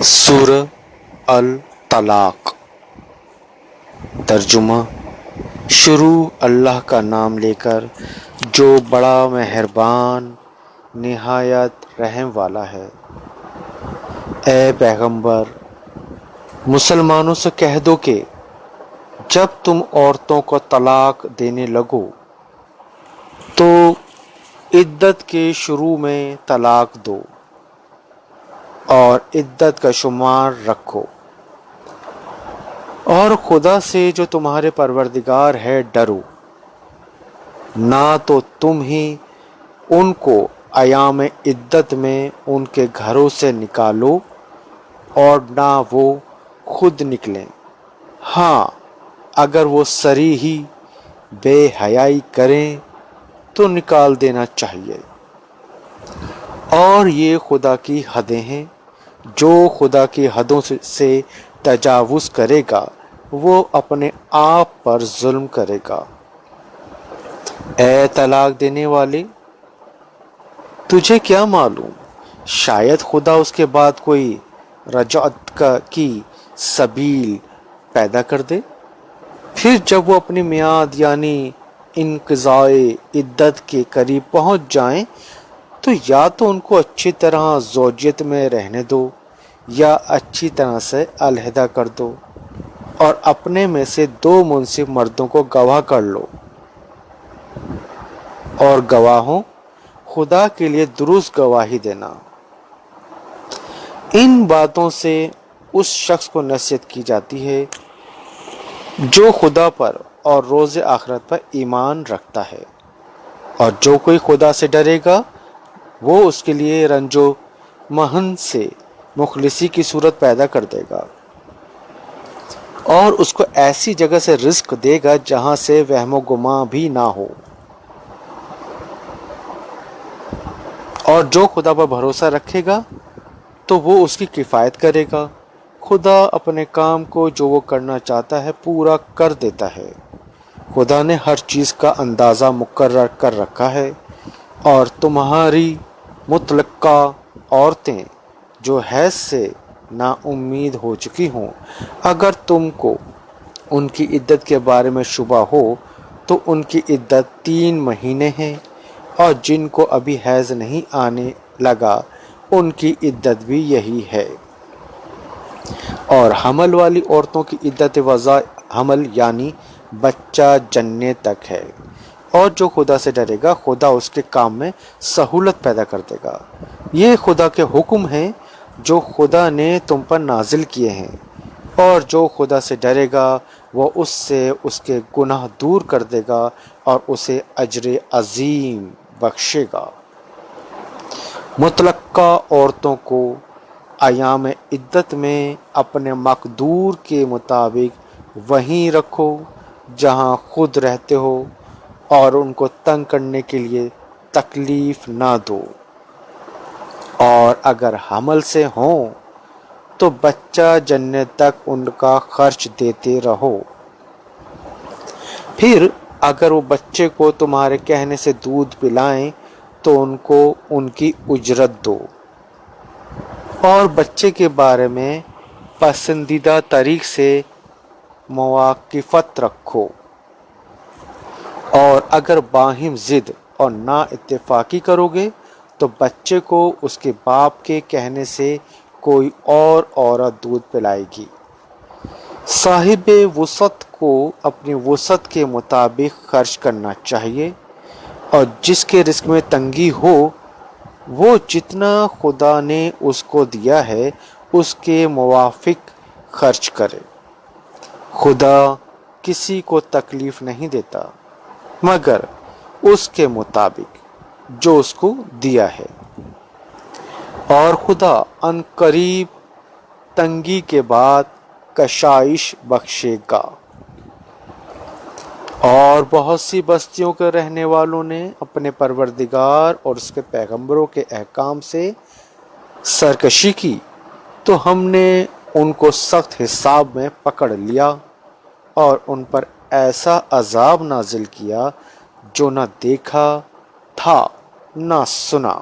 سورہ الطلاق۔ ترجمہ: شروع اللہ کا نام لے کر جو بڑا مہربان نہایت رحم والا ہے۔ اے پیغمبر، مسلمانوں سے کہہ دو کہ جب تم عورتوں کو طلاق دینے لگو تو عدت کے شروع میں طلاق دو اور عدت کا شمار رکھو، اور خدا سے جو تمہارے پروردگار ہے ڈرو۔ نہ تو تم ہی ان کو ایام عدت میں ان کے گھروں سے نکالو اور نہ وہ خود نکلیں۔ ہاں، اگر وہ صریح ہی بے حیائی کریں تو نکال دینا چاہیے۔ اور یہ خدا کی حدیں ہیں، جو خدا کی حدوں سے تجاوز کرے گا وہ اپنے آپ پر ظلم کرے گا۔ اے طلاق دینے والے، تجھے کیا معلوم، شاید خدا اس کے بعد کوئی رجعت کی سبیل پیدا کر دے۔ پھر جب وہ اپنی میعاد یعنی انقضاء عدت کے قریب پہنچ جائیں تو یا تو ان کو اچھی طرح زوجیت میں رہنے دو یا اچھی طرح سے علیحدہ کر دو، اور اپنے میں سے 2 منصف مردوں کو گواہ کر لو، اور گواہوں خدا کے لیے درست گواہی دینا۔ ان باتوں سے اس شخص کو نصیحت کی جاتی ہے جو خدا پر اور روز آخرت پر ایمان رکھتا ہے، اور جو کوئی خدا سے ڈرے گا وہ اس کے لیے رنج و محن سے مخلصی کی صورت پیدا کر دے گا، اور اس کو ایسی جگہ سے رزق دے گا جہاں سے وہم و گمان بھی نہ ہو۔ اور جو خدا پر بھروسہ رکھے گا تو وہ اس کی کفایت کرے گا۔ خدا اپنے کام کو جو وہ کرنا چاہتا ہے پورا کر دیتا ہے۔ خدا نے ہر چیز کا اندازہ مقرر کر رکھا ہے، اور تمہاری مطلقہ عورتیں جو حیض سے نا امید ہو چکی ہوں، اگر تم کو ان کی عدت کے بارے میں شبہ ہو تو ان کی عدت 3 مہینے ہیں، اور جن کو ابھی حیض نہیں آنے لگا ان کی عدت بھی یہی ہے۔ اور حمل والی عورتوں کی عدت وضع حمل یعنی بچہ جننے تک ہے، اور جو خدا سے ڈرے گا خدا اس کے کام میں سہولت پیدا کر دے گا۔ یہ خدا کے حکم ہیں جو خدا نے تم پر نازل کیے ہیں، اور جو خدا سے ڈرے گا وہ اس سے اس کے گناہ دور کر دے گا اور اسے اجر عظیم بخشے گا۔ مطلقہ عورتوں کو ایام عدت میں اپنے مقدور کے مطابق وہیں رکھو جہاں خود رہتے ہو، اور ان کو تنگ کرنے کے لیے تکلیف نہ دو، اور اگر حمل سے ہوں تو بچہ جننے تک ان کا خرچ دیتے رہو۔ پھر اگر وہ بچے کو تمہارے کہنے سے دودھ پلائیں تو ان کو ان کی اجرت دو، اور بچے کے بارے میں پسندیدہ طریق سے مواقفت رکھو۔ اور اگر باہم ضد اور نا اتفاقی کرو گے تو بچے کو اس کے باپ کے کہنے سے کوئی اور عورت دودھ پلائے گی۔ صاحب وسعت کو اپنی وسعت کے مطابق خرچ کرنا چاہیے، اور جس کے رزق میں تنگی ہو وہ جتنا خدا نے اس کو دیا ہے اس کے موافق خرچ کرے۔ خدا کسی کو تکلیف نہیں دیتا مگر اس کے مطابق جو اس کو دیا ہے، اور خدا ان قریب تنگی کے بعد کشائش بخشے گا۔ اور بہت سی بستیوں کے رہنے والوں نے اپنے پروردگار اور اس کے پیغمبروں کے احکام سے سرکشی کی تو ہم نے ان کو سخت حساب میں پکڑ لیا، اور ان پر ایسا عذاب نازل کیا جو نہ دیکھا تھا نہ سنا۔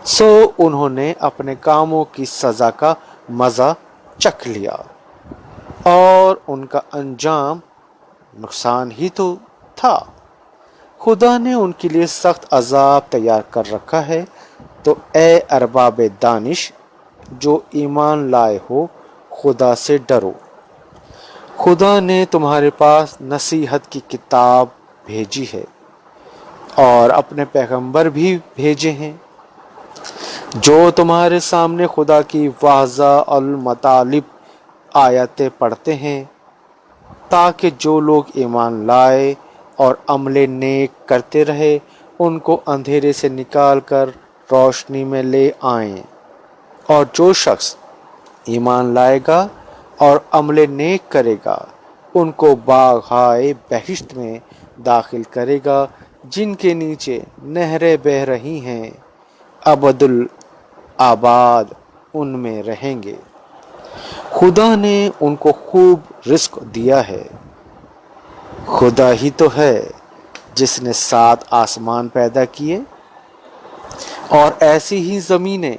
سو انہوں نے اپنے کاموں کی سزا کا مزہ چکھ لیا اور ان کا انجام نقصان ہی تو تھا۔ خدا نے ان کے لیے سخت عذاب تیار کر رکھا ہے، تو اے ارباب دانش جو ایمان لائے ہو، خدا سے ڈرو۔ خدا نے تمہارے پاس نصیحت کی کتاب بھیجی ہے اور اپنے پیغمبر بھی بھیجے ہیں جو تمہارے سامنے خدا کی واضح المطالب آیتیں پڑھتے ہیں، تاکہ جو لوگ ایمان لائے اور عمل نیک کرتے رہے ان کو اندھیرے سے نکال کر روشنی میں لے آئیں، اور جو شخص ایمان لائے گا اور عمل نیک کرے گا ان کو باغہائے بہشت میں داخل کرے گا جن کے نیچے نہریں بہہ رہی ہیں، ابدالآباد ان میں رہیں گے۔ خدا نے ان کو خوب رزق دیا ہے۔ خدا ہی تو ہے جس نے 7 آسمان پیدا کیے اور ایسی ہی زمینیں،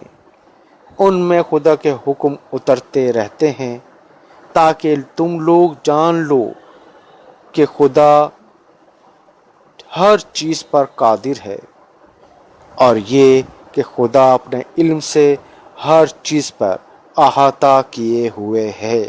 ان میں خدا کے حکم اترتے رہتے ہیں تاکہ تم لوگ جان لو کہ خدا ہر چیز پر قادر ہے، اور یہ کہ خدا اپنے علم سے ہر چیز پر احاطہ کیے ہوئے ہے۔